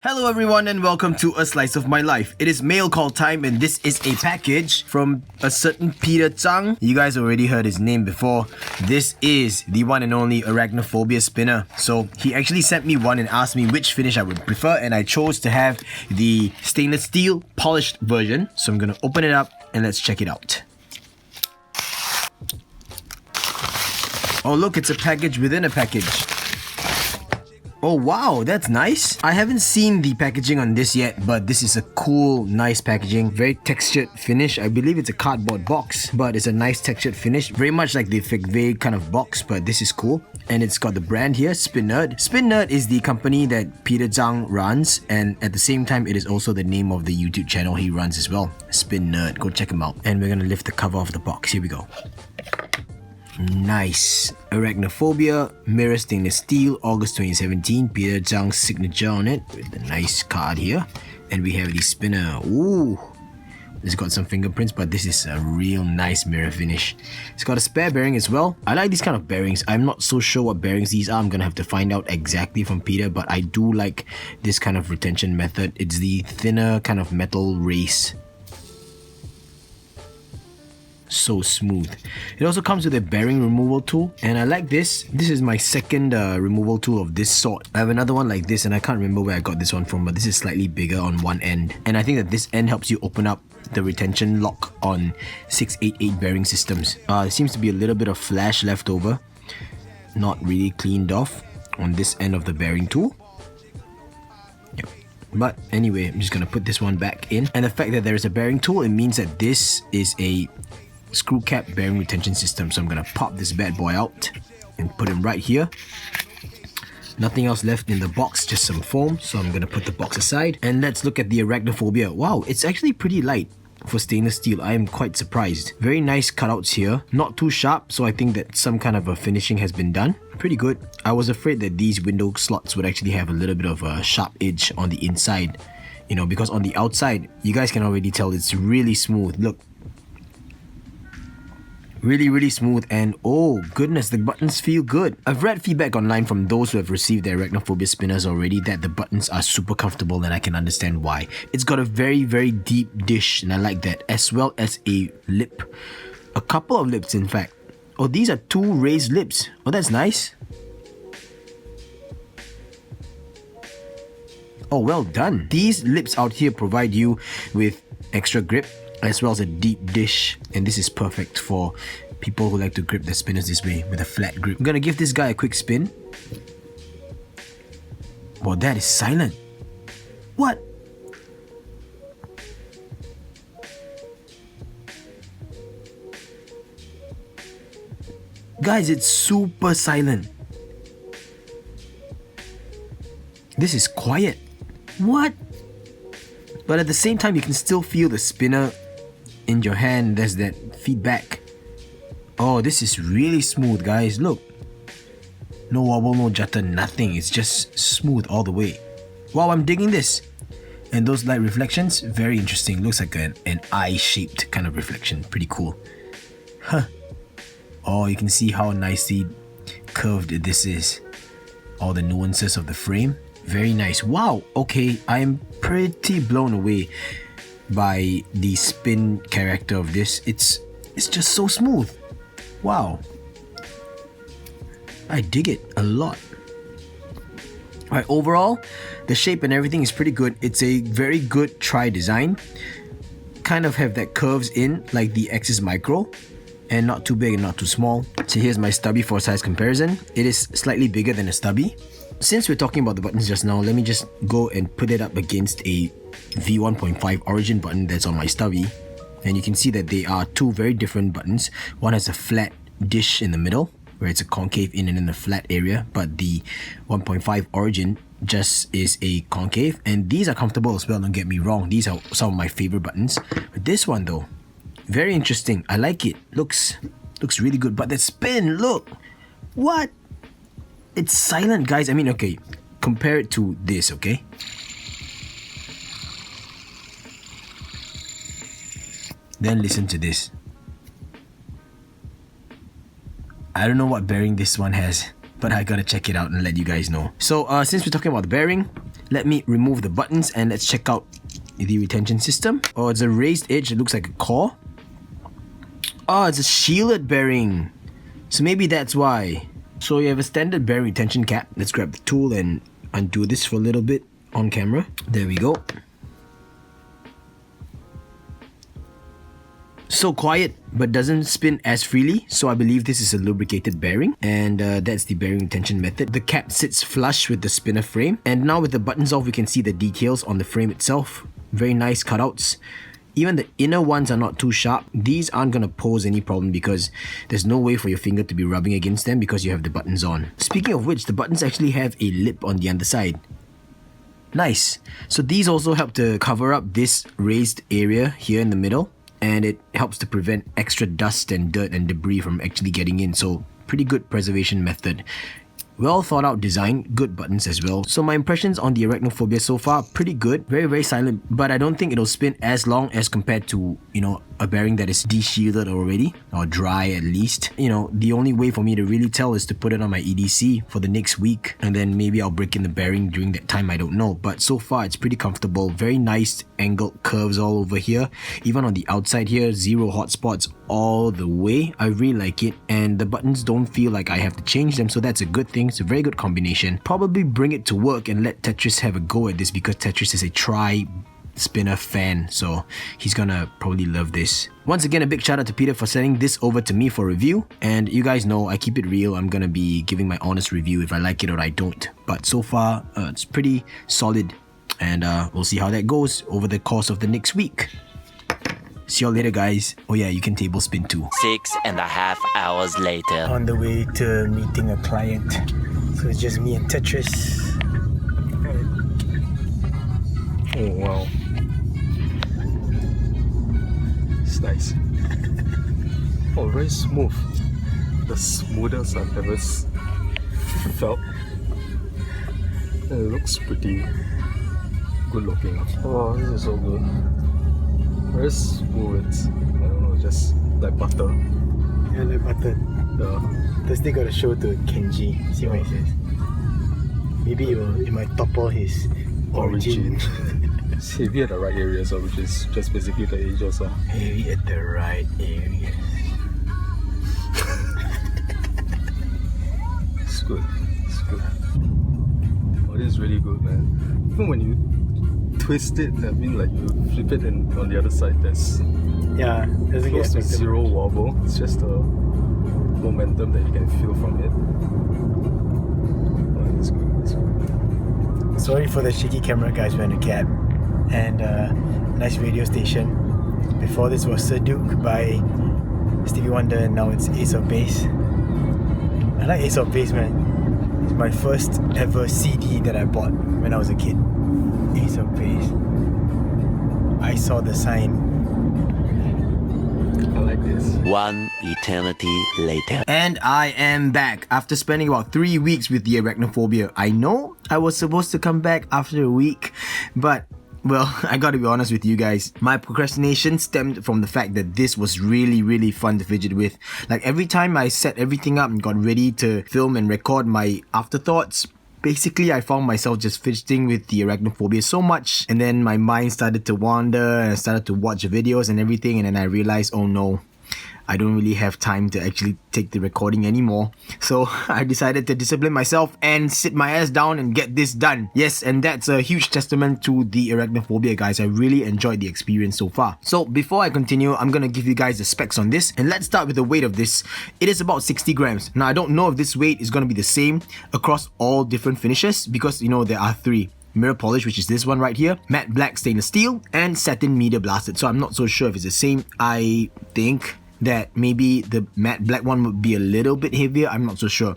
Hello everyone and welcome to A Slice of My Life. It is mail call time and this is a package from a certain Peter Zhang. You guys already heard his name before. This is the one and only Arachnophobia Spinner. So he actually sent me one and asked me which finish I would prefer, and I chose to have the stainless steel polished version. So I'm gonna open it up and let's check it out. Oh look, it's a package within a package. Oh wow, that's nice. I haven't seen the packaging on this yet, but this is a cool, nice packaging. Very textured finish. I believe it's a cardboard box, but it's a nice textured finish. Very much like the FB kind of box, but this is cool. And it's got the brand here, Spin Nerf. Spin Nerf is the company that Peter Zhang runs, and at the same time, it is also the name of the YouTube channel he runs as well. Spin Nerf. Go check him out. And we're gonna lift the cover off the box. Here we go. Nice. Arachnophobia, mirror stainless steel, August 2017, Peter Zhang's signature on it with the nice card here. And we have the spinner. Ooh, it's got some fingerprints, but this is a real nice mirror finish. It's got a spare bearing as well. I like these kind of bearings. I'm not so sure what bearings these are. I'm gonna have to find out exactly from Peter, but I do like this kind of retention method. It's the thinner kind of metal race. So smooth. It also comes with a bearing removal tool, and I like this. This is my second removal tool of this sort. I have another one like this, and I can't remember where I got this one from, but this is slightly bigger on one end, and I think that this end helps you open up the retention lock on 688 bearing systems. There seems to be a little bit of flash left over, not really cleaned off on this end of the bearing tool. But anyway, I'm just gonna put this one back in, and the fact that there is a bearing tool, it means that this is a screw cap bearing retention system. So I'm gonna pop this bad boy out and put him right here. Nothing else left in the box, just some foam. So I'm gonna put the box aside, and let's look at the Arachnophobia. Wow, it's actually pretty light for stainless steel. I am quite surprised. Very nice cutouts here, not too sharp, so I think that some kind of a finishing has been done. Pretty good. I was afraid that these window slots would actually have a little bit of a sharp edge on the inside, you know, because on the outside you guys can already tell it's really smooth. Look, really smooth, and oh goodness, the buttons feel good. I've read feedback online from those who have received their Arachnophobia spinners already that the buttons are super comfortable, and I can understand why. It's got a very deep dish, and I like that, as well as a lip. A couple of lips in fact. Oh, these are two raised lips. Oh, that's nice. Oh, well done. These lips out here provide you with extra grip, as well as a deep dish, and this is perfect for people who like to grip their spinners this way with a flat grip. I'm gonna give this guy a quick spin. Well, that is silent. What? Guys, it's super silent. This is quiet. What? But at the same time, you can still feel the spinner in your hand. There's that feedback. Oh, this is really smooth, guys. Look. No wobble, no jutter, nothing. It's just smooth all the way. Wow, I'm digging this. And those light reflections, very interesting. Looks like an eye-shaped kind of reflection. Pretty cool. Huh. Oh, you can see how nicely curved this is. All the nuances of the frame. Very nice. Wow, okay, I'm pretty blown away by the spin character of this. It's just so smooth. Wow. I dig it a lot. Alright, overall, the shape and everything is pretty good. It's a very good tri design. Kind of have that curves in like the X's Micro, and not too big and not too small. So here's my stubby for size comparison. It is slightly bigger than a stubby. Since we're talking about the buttons just now, let me just go and put it up against a V1.5 origin button that's on my stubby. And you can see that they are two very different buttons. One has a flat dish in the middle, where it's a concave in and in a flat area, but the 1.5 origin just is a concave. And these are comfortable as well, don't get me wrong. These are some of my favorite buttons. But this one though, very interesting. I like it. Looks really good. But the spin, look! What? It's silent, guys. I mean, okay, compare it to this, okay? Then listen to this. I don't know what bearing this one has, but I gotta check it out and let you guys know. So since we're talking about the bearing, Let me remove the buttons and let's check out the retention system. Oh, it's a raised edge. It looks like a core. Oh, it's a shielded bearing. So maybe that's why. So you have a standard bearing retention cap. Let's grab the tool and undo this for a little bit on camera. There we go. So quiet, but doesn't spin as freely, so I believe this is a lubricated bearing, and that's the bearing retention method. The cap sits flush with the spinner frame, and now with the buttons off we can see the details on the frame itself. Very nice cutouts. Even the inner ones are not too sharp. These aren't gonna pose any problem because there's no way for your finger to be rubbing against them because you have the buttons on. Speaking of which, the buttons actually have a lip on the underside. Nice. So these also help to cover up this raised area here in the middle, and it helps to prevent extra dust and dirt and debris from actually getting in. So pretty good preservation method. Well thought out design, good buttons as well. So my impressions on the Arachnophobia so far, pretty good. Very silent, but I don't think it'll spin as long as compared to, you know, a bearing that is de-shielded already, or dry at least. You know, the only way for me to really tell is to put it on my EDC for the next week, and then maybe I'll break in the bearing during that time, I don't know. But so far it's pretty comfortable. Very nice angled curves all over here. Even on the outside here, zero hot spots all the way. I really like it, and the buttons don't feel like I have to change them, so that's a good thing. It's a very good combination. Probably bring it to work and let Tetris have a go at this because Tetris is a spinner fan, so he's gonna probably love this. Once again, a big shout out to Peter for sending this over to me for review, and you guys know I keep it real. I'm gonna be giving my honest review if I like it or I don't, but so far it's pretty solid, and we'll see how that goes over the course of the next week. See y'all later, guys. Oh yeah, you can table spin too. 6.5 hours later. On the way to meeting a client, so it's just me and Tetris. Oh wow. It's nice. Oh, very smooth. The smoothest I've ever felt. It looks pretty good looking. Oh, this is so good. Very smooth. I don't know, just like butter. Yeah, like butter. Yeah. Thursday got a show to Kenji. See what he says. Maybe it might topple his origin. It's heavy at the right areas, which is just basically the edges. Heavy at the right areas. It's good. It's good. Oh, this is really good, man. Even when you twist it, I mean, like you flip it and on the other side, there's close to zero wobble. It's just the momentum that you can feel from it. Oh, it's good. It's good. Sorry for the shaky camera, guys. We're in a cab and nice radio station. Before this was Sir Duke by Stevie Wonder, and now it's Ace of Base. I like Ace of Base, man. It's my first ever CD that I bought when I was a kid. Ace of Base. I saw the sign. I like this. 1 eternity later. And I am back after spending about 3 weeks with the Arachnophobia. I know I was supposed to come back after a week, but well, I gotta be honest with you guys. My procrastination stemmed from the fact that this was really fun to fidget with. Like every time I set everything up and got ready to film and record my afterthoughts, basically I found myself just fidgeting with the Arachnophobia so much, and then my mind started to wander and I started to watch videos and everything, and then I realized, oh no, I don't really have time to actually take the recording anymore. So I decided to discipline myself and sit my ass down and get this done. Yes, and that's a huge testament to the Arachnophobia, guys. I really enjoyed the experience so far. So before I continue, I'm gonna give you guys the specs on this, and let's start with the weight of this. It is about 60 grams. Now I don't know if this weight is gonna be the same across all different finishes because, you know, there are 3. Mirror polish, which is this one right here, matte black stainless steel, and satin media blasted. So I'm not so sure if it's the same. I think that maybe the matte black one would be a little bit heavier. I'm not so sure.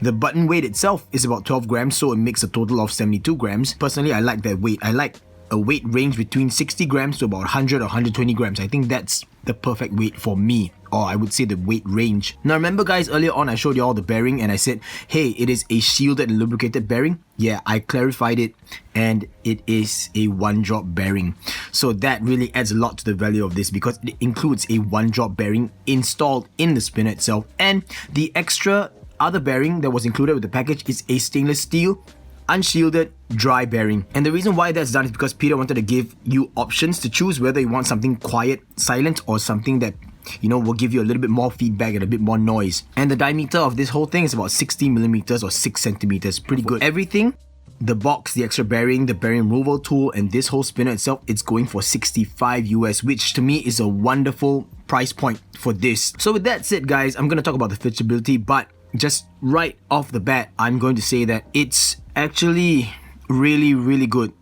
The button weight itself is about 12 grams, so it makes a total of 72 grams. Personally, I like that weight. I like a weight range between 60 grams to about 100 or 120 grams. I think that's the perfect weight for me, or I would say the weight range. Now remember guys, earlier on I showed you all the bearing and I said, hey, it is a shielded and lubricated bearing. Yeah, I clarified it, and it is a 1-drop bearing. So that really adds a lot to the value of this because it includes a 1-drop bearing installed in the spinner itself, and the extra other bearing that was included with the package is a stainless steel unshielded dry bearing. And the reason why that's done is because Peter wanted to give you options to choose whether you want something quiet, silent, or something that, you know, will give you a little bit more feedback and a bit more noise. And the diameter of this whole thing is about 60 millimeters or 6 centimeters. Pretty good. Everything, the box, the extra bearing, the bearing removal tool, and this whole spinner itself, it's going for 65 US, which to me is a wonderful price point for this. So with that said, guys, I'm going to talk about the fidgetability, but just right off the bat, I'm going to say that it's actually really good.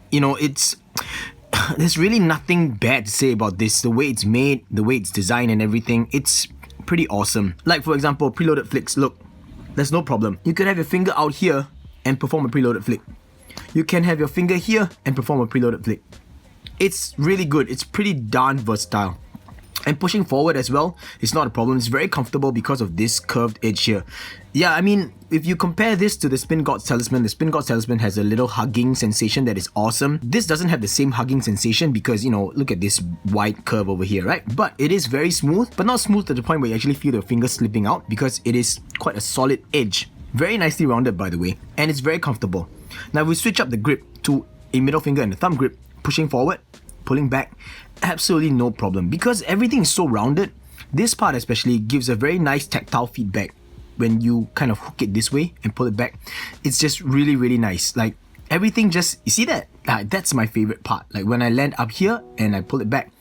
You know, there's really nothing bad to say about this. The way it's made, the way it's designed and everything, it's pretty awesome. Like for example, preloaded flicks. Look, there's no problem. You could have your finger out here and perform a preloaded flick. You can have your finger here and perform a preloaded flick. It's really good. It's pretty darn versatile. And pushing forward as well, it's not a problem. It's very comfortable because of this curved edge here. Yeah, I mean, if you compare this to the Spin God's Talisman, the Spin God's Talisman has a little hugging sensation that is awesome. This doesn't have the same hugging sensation because, you know, look at this wide curve over here, right? But it is very smooth, but not smooth to the point where you actually feel your finger slipping out because it is quite a solid edge. Very nicely rounded, by the way, and it's very comfortable. Now, if we switch up the grip to a middle finger and a thumb grip, pushing forward, pulling back, absolutely no problem. Because everything is so rounded, this part especially gives a very nice tactile feedback when you kind of hook it this way and pull it back. It's just really nice. Like everything just, you see that? That's my favorite part. Like when I land up here and I pull it back,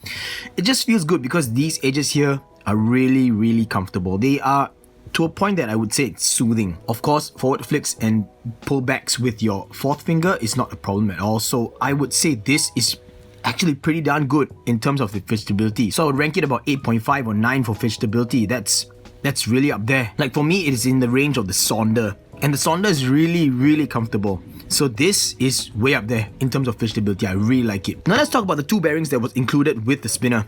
it just feels good because these edges here are really comfortable. They are to a point that I would say it's soothing. Of course, forward flicks and pullbacks with your fourth finger is not a problem at all. So I would say this is actually pretty darn good in terms of the fidgetability. So I would rank it about 8.5 or 9 for fidgetability. That's really up there. Like for me, it is in the range of the Sonder. And the Sonder is really comfortable. So this is way up there in terms of fidgetability. I really like it. Now let's talk about the two bearings that was included with the spinner.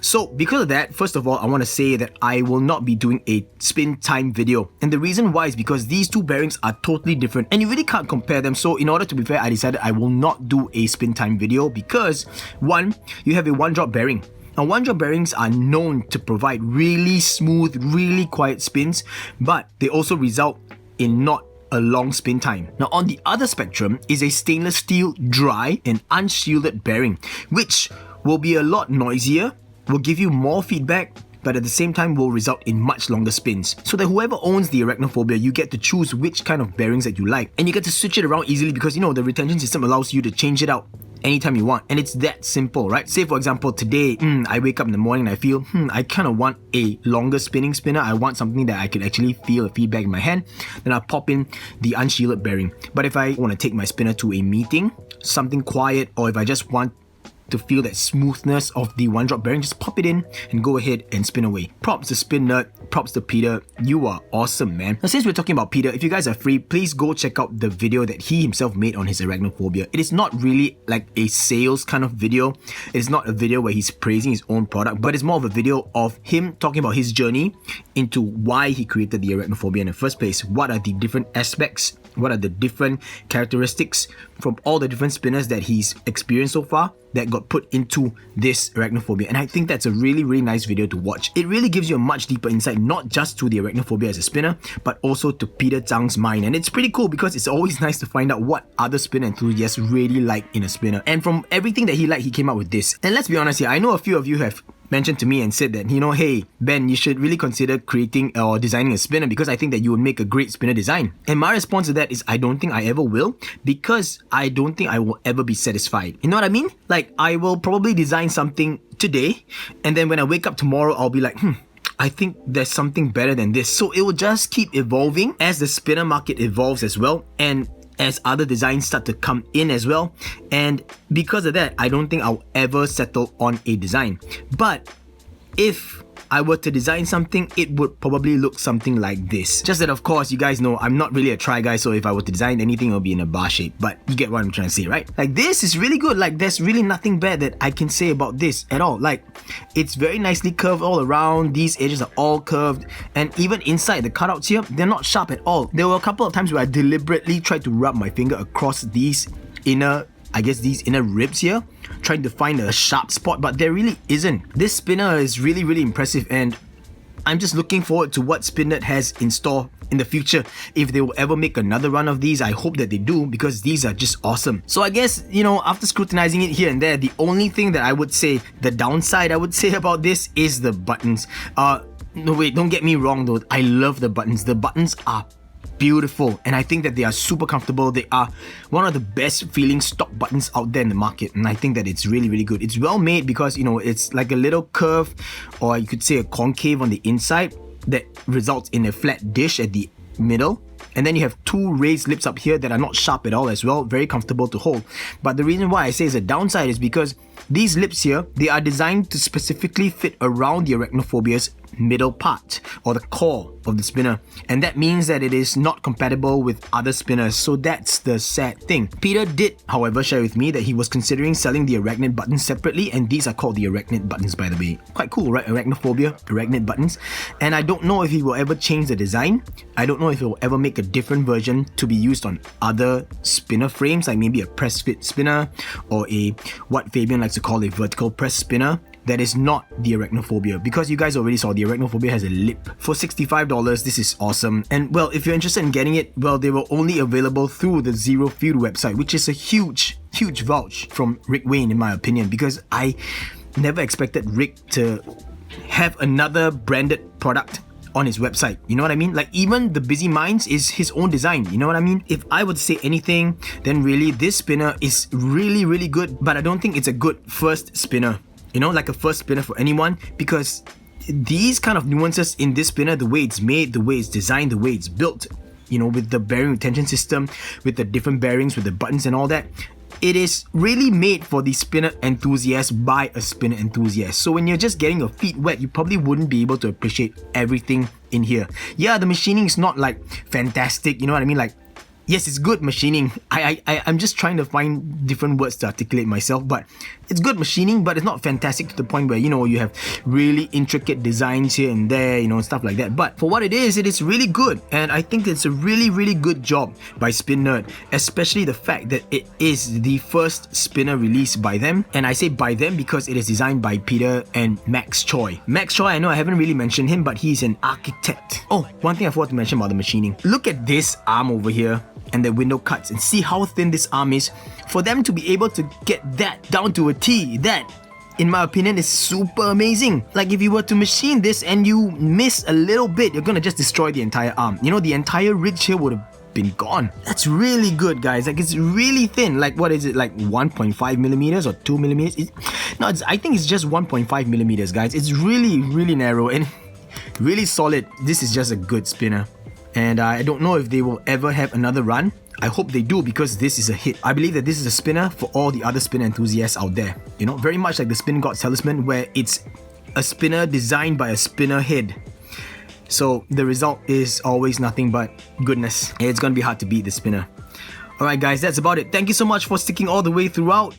So because of that, first of all, I want to say that I will not be doing a spin time video. And the reason why is because these two bearings are totally different and you really can't compare them. So in order to be fair, I decided I will not do a spin time video because one, you have a one-drop bearing. Now, one-drop bearings are known to provide really smooth, really quiet spins, but they also result in not a long spin time. Now, on the other spectrum is a stainless steel dry and unshielded bearing, which will be a lot noisier, will give you more feedback, but at the same time will result in much longer spins. So that whoever owns the Arachnophobia, you get to choose which kind of bearings that you like. And you get to switch it around easily because, you know, the retention system allows you to change it out anytime you want. And it's that simple, right? Say for example, today, I wake up in the morning and I feel, I kind of want a longer spinning spinner. I want something that I can actually feel a feedback in my hand. Then I'll pop in the unshielded bearing. But if I want to take my spinner to a meeting, something quiet, or if I just want to feel that smoothness of the one drop bearing, just pop it in and go ahead and spin away. Props to Spin Nerd, props to Peter, you are awesome, man. Now since we're talking about Peter, if you guys are free, please go check out the video that he himself made on his Arachnophobia. It is not really like a sales kind of video. It's not a video where he's praising his own product, but it's more of a video of him talking about his journey into why he created the Arachnophobia in the first place. What are the different aspects? What are the different characteristics from all the different spinners that he's experienced so far that got put into this Arachnophobia? And I think that's a really nice video to watch. It really gives you a much deeper insight, not just to the Arachnophobia as a spinner, but also to Peter Zhang's mind. And it's pretty cool because it's always nice to find out what other spinner enthusiasts really like in a spinner. And from everything that he liked, he came up with this. And let's be honest here, I know a few of you have mentioned to me and said that, you know, hey, Ben, you should really consider creating or designing a spinner because I think that you would make a great spinner design. And my response to that is I don't think I ever will because I don't think I will ever be satisfied. You know what I mean? Like, I will probably design something today and then when I wake up tomorrow, I'll be like, I think there's something better than this. So it will just keep evolving as the spinner market evolves as well. And as other designs start to come in as well. And because of that, I don't think I'll ever settle on a design. But if I were to design something, it would probably look something like this. Just that, of course, you guys know I'm not really a try guy, so if I were to design anything, it'll be in a bar shape. But you get what I'm trying to say, right? Like, this is really good. Like, there's really nothing bad that I can say about this at all. Like, it's very nicely curved all around. These edges are all curved. And even inside the cutouts here, they're not sharp at all. There were a couple of times where I deliberately tried to rub my finger across these inner ribs here, trying to find a sharp spot, but there really isn't. This spinner is really impressive and I'm just looking forward to what Spin Nerd has in store in the future, if they will ever make another run of these, I hope that they do, because these are just awesome. So I guess, you know, after scrutinizing it here and there, the only thing that I would say, the downside I would say about this is the buttons. No wait, don't get me wrong though, I love the buttons. The buttons are beautiful, and I think that they are super comfortable. They are one of the best feeling stock buttons out there in the market, and I think that it's really, really good. It's well made because, you know, it's like a little curve, or you could say a concave on the inside that results in a flat dish at the middle. And then you have two raised lips up here that are not sharp at all as well, very comfortable to hold. But the reason why I say it's a downside is because these lips here, they are designed to specifically fit around the Arachnophobia's middle part, or the core of the spinner, and that means that it is not compatible with other spinners. So that's the sad thing. Peter did, however, share with me that he was considering selling the arachnid buttons separately, and these are called the arachnid buttons, by the way. Quite cool, right? Arachnophobia, arachnid buttons. And I don't know if he will ever change the design. I don't know if he will ever make a different version to be used on other spinner frames, like maybe a press fit spinner, or a, what Fabian likes to call a vertical press spinner. That is not the Arachnophobia, because you guys already saw the Arachnophobia has a lip. For $65, this is awesome. And well, if you're interested in getting it, well, they were only available through the Zero Feud website, which is a huge vouch from Rick Wayne, in my opinion, because I never expected Rick to have another branded product on his website. You know what I mean? Like, even the Busy Minds is his own design. You know what I mean? If I would say anything, then really this spinner is really, really good, but I don't think it's a good first spinner. You know, like a first spinner for anyone, because these kind of nuances in this spinner, the way it's made, the way it's designed, the way it's built, you know, with the bearing retention system, with the different bearings, with the buttons and all that, it is really made for the spinner enthusiast by a spinner enthusiast. So when you're just getting your feet wet, you probably wouldn't be able to appreciate everything in here. Yeah, the machining is not like fantastic, you know what I mean? Like, yes, it's good machining. I'm just trying to find different words to articulate myself, but it's good machining, but it's not fantastic to the point where, you know, you have really intricate designs here and there, you know, stuff like that. But for what it is really good, and I think it's a really, really good job by Spin Nerd, especially the fact that it is the first spinner released by them. And I say by them because it is designed by Peter and Max Choi. Max Choi, I know I haven't really mentioned him, but he's an architect. Oh, one thing I forgot to mention about the machining. Look at this arm over here and the window cuts, and see how thin this arm is. For them to be able to get that down to a T, that, in my opinion, is super amazing. Like, if you were to machine this and you miss a little bit, you're gonna just destroy the entire arm. You know, the entire ridge here would have been gone. That's really good, guys. Like, it's really thin. Like, what is it, like 1.5 millimeters or 2 millimeters? I think it's just 1.5 millimeters, guys. It's really, really narrow and really solid. This is just a good spinner. And I don't know if they will ever have another run. I hope they do, because this is a hit. I believe that this is a spinner for all the other spinner enthusiasts out there. You know, very much like the Spin God Talisman, where it's a spinner designed by a spinner head. So the result is always nothing but goodness. It's gonna be hard to beat the spinner. Alright guys, that's about it. Thank you so much for sticking all the way throughout.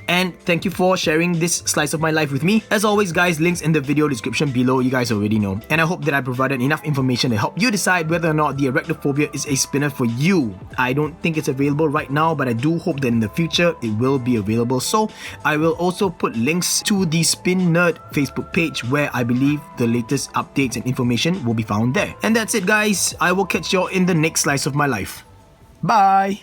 And thank you for sharing this slice of my life with me. As always guys, links in the video description below, you guys already know. And I hope that I provided enough information to help you decide whether or not the Arachnophobia is a spinner for you. I don't think it's available right now, but I do hope that in the future it will be available. So I will also put links to the Spin Nerd Facebook page, where I believe the latest updates and information will be found there. And that's it guys, I will catch you all in the next slice of my life. Bye!